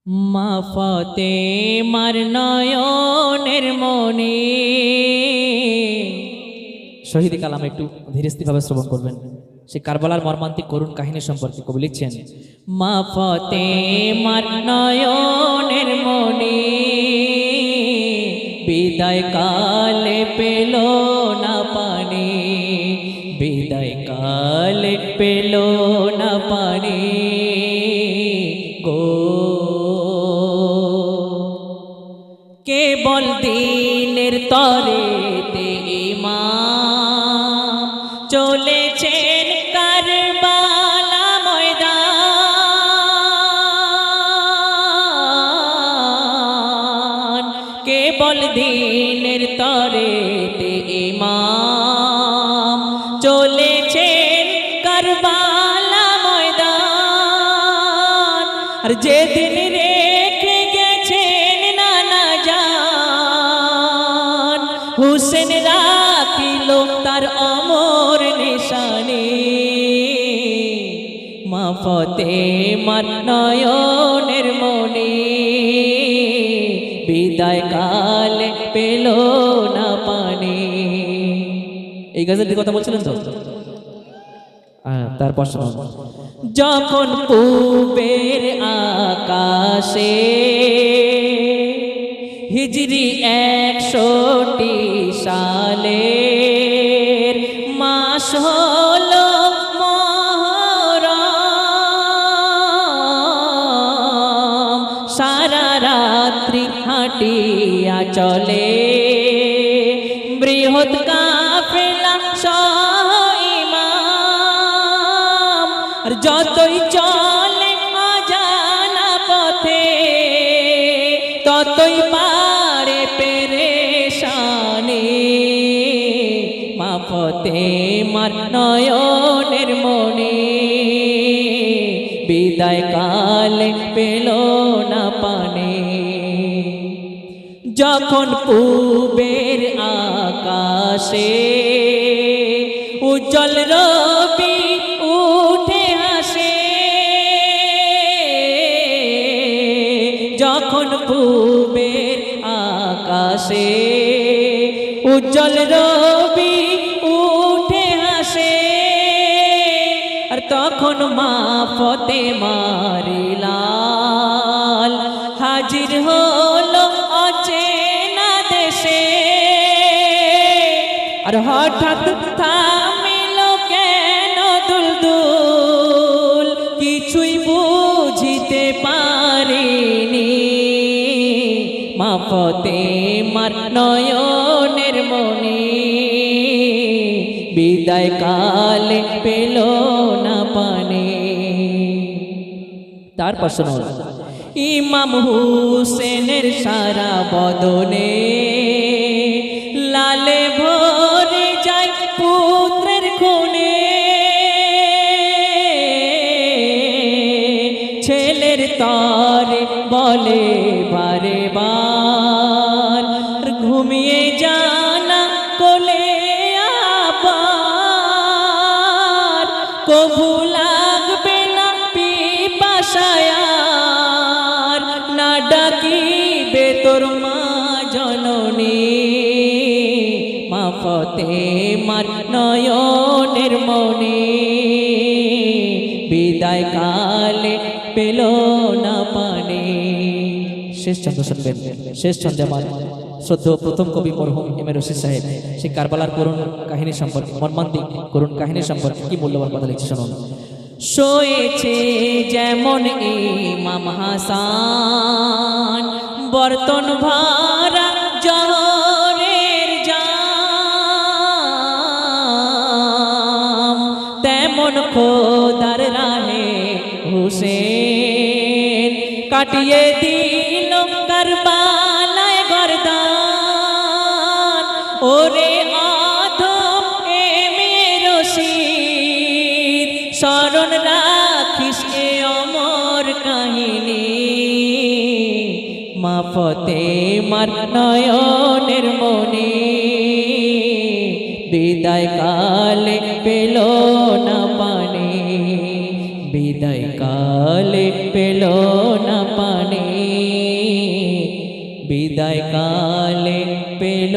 মা ফাতেমার নয়নের মনি। শহীদ কালাম একটু ধীরস্থিরভাবে শ্রবণ করবেন। সে কারবালার মর্মান্তিক করুণ কাহিনী সম্পর্কে কবি লিখছেন, মা ফাতেমার নয়নের মনি বিদায় কালে পেল না পানি, বিদায় কালে পেল না পানি গো। কেবল দিনের তরে তে ইমাম চলেছেন কারবালা ময়দান, কেবল দিনের তরে তে ইমাম চলেছেন কারবালা ময়দান। আর যেদিন রেখে গেছেন নানা জান, হুসেন রাখিল তার অমর নিশানি। মা ফাতেমার নয়নের মনি বিদায় কালে পেল না পানি। এই গজলটির কথা বলছিলেন তো? তারপর যখন পূবের আকাশে হিজরি 100 সালের মাস হলো মুহররম, সারা রাত্রি হাঁটিয়া চলে বৃহৎ কাফেলা ইমাম। আর যতই চলে অজানা পথে ততই পারে পেরেশানি। মা ফাতেমার নয়নের মনি বিদায় কালে পেল না পানি। যখন পূবের আকাশে উজ্জ্বল রবি উঠে আসে, যখন পূবের আকাশে উজ্জ্বল রবি উঠে আসে, আর তখন মা ফাতেমার লাল হাজির হলো অচেনা দেশে। আর হঠাৎ থামিল কেন দুলদুল, কিছুই বুঝিতে পারিনি। মা ফাতেমার নয়নের মনি বিদায় কালে পেল না পানি। তারপর শুনুন, ইমাম হুসেনের সারা বদনে লালে ভরে যায় পুত্রের খুনে। ছেলের তরে বলে বারে বার, ঘুমিয়ে জানা কোলে আবার, কবু লাগবে না পিপাসায়ার, না ডাকিবে তোর মা জননী। মা ফাতেমার নয়নের মনি বিদায় কালে পেল না পানি। শেষ ছন্দ শুনবেন। শেষ ছন্দে আমার শ্রদ্ধেয় প্রথম কবি মরহুম এমএ রশিদ সাহেব সেই কারবালার করুণ কাহিনী সম্পর্কে, মর্মান্তিক করুণ কাহিনী সম্পর্কে কি মূল্যবান কথা লিখছে শুনুন। শোয়েছে যেমন ইমাম হাসান বর্তন ভরা জহরের জাম, তেমন খোদার রাহে হুসেন কাটিয়ে দিল কারবালায় গর্দান। ওরে আধম এমএ রশিদ স্মরণ রাখিস এ অমর কাহিনী। মা ফাতেমার নয়নের মনি বিদায় কালে পেল না পানি, বিদায় কালে পেল না পানি। বিদায় কালে পেল